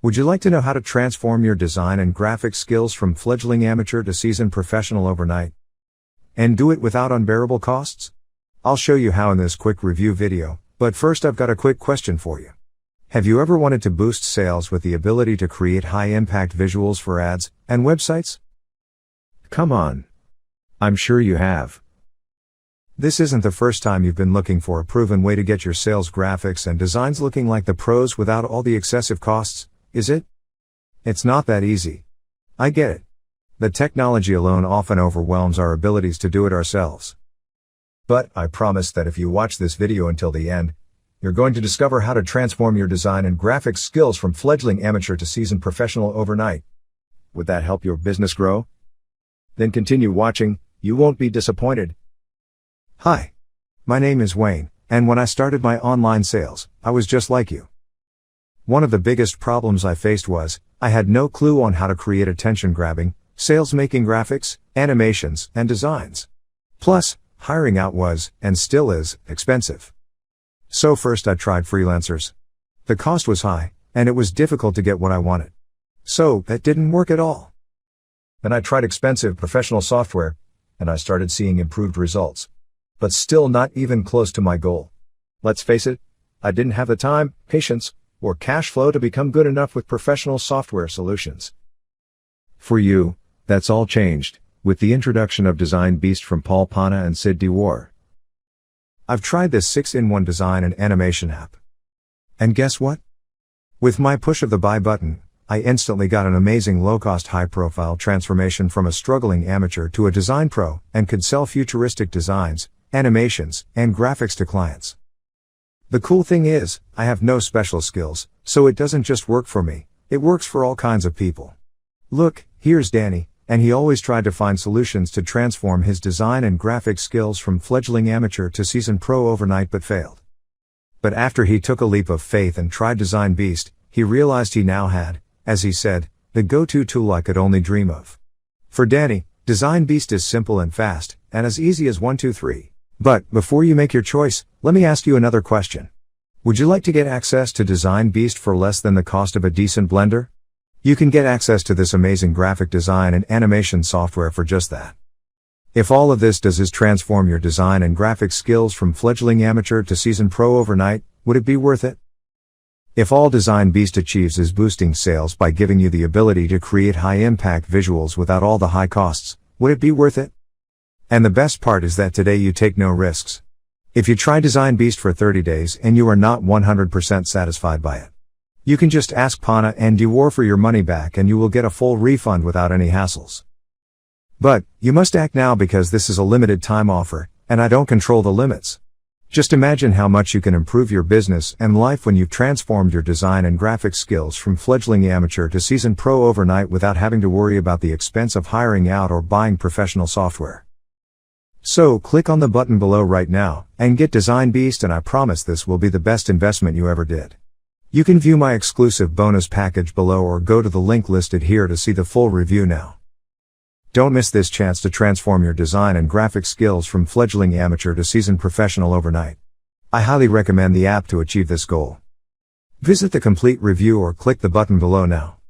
Would you like to know how to transform your design and graphics skills from fledgling amateur to seasoned professional overnight? And do it without unbearable costs? I'll show you how in this quick review video, but first I've got a quick question for you. Have you ever wanted to boost sales with the ability to create high-impact visuals for ads and websites? Come on. I'm sure you have. This isn't the first time you've been looking for a proven way to get your sales graphics and designs looking like the pros without all the excessive costs, is it? It's not that easy. I get it. The technology alone often overwhelms our abilities to do it ourselves. But I promise that if you watch this video until the end, you're going to discover how to transform your design and graphics skills from fledgling amateur to seasoned professional overnight. Would that help your business grow? Then continue watching, you won't be disappointed. Hi. My name is Wayne, and when I started my online sales, I was just like you. One of the biggest problems I faced was, I had no clue on how to create attention-grabbing, sales-making graphics, animations, and designs. Plus, hiring out was, and still is, expensive. So first I tried freelancers. The cost was high, and it was difficult to get what I wanted. So, that didn't work at all. Then I tried expensive professional software, and I started seeing improved results. But still not even close to my goal. Let's face it, I didn't have the time, patience, or cash flow to become good enough with professional software solutions. For you, that's all changed, with the introduction of Design Beast from Paul Pana and Sid Dewar. I've tried this 6-in-1 design and animation app. And guess what? With my push of the buy button, I instantly got an amazing low-cost high-profile transformation from a struggling amateur to a design pro, and could sell futuristic designs, animations, and graphics to clients. The cool thing is, I have no special skills, so it doesn't just work for me, it works for all kinds of people. Look, here's Danny, and he always tried to find solutions to transform his design and graphic skills from fledgling amateur to seasoned pro overnight but failed. But after he took a leap of faith and tried Design Beast, he realized he now had, as he said, the go-to tool I could only dream of. For Danny, Design Beast is simple and fast, and as easy as 1, 2, 3. But, before you make your choice, let me ask you another question. Would you like to get access to Design Beast for less than the cost of a decent Blender? You can get access to this amazing graphic design and animation software for just that. If all of this does is transform your design and graphic skills from fledgling amateur to seasoned pro overnight, would it be worth it? If all Design Beast achieves is boosting sales by giving you the ability to create high-impact visuals without all the high costs, would it be worth it? And the best part is that today you take no risks. If you try Design Beast for 30 days and you are not 100% satisfied by it, you can just ask Pana and Dewar for your money back and you will get a full refund without any hassles. But, you must act now because this is a limited time offer, and I don't control the limits. Just imagine how much you can improve your business and life when you've transformed your design and graphic skills from fledgling amateur to seasoned pro overnight without having to worry about the expense of hiring out or buying professional software. So, click on the button below right now, and get Design Beast, and I promise this will be the best investment you ever did. You can view my exclusive bonus package below or go to the link listed here to see the full review now. Don't miss this chance to transform your design and graphic skills from fledgling amateur to seasoned professional overnight. I highly recommend the app to achieve this goal. Visit the complete review or click the button below now.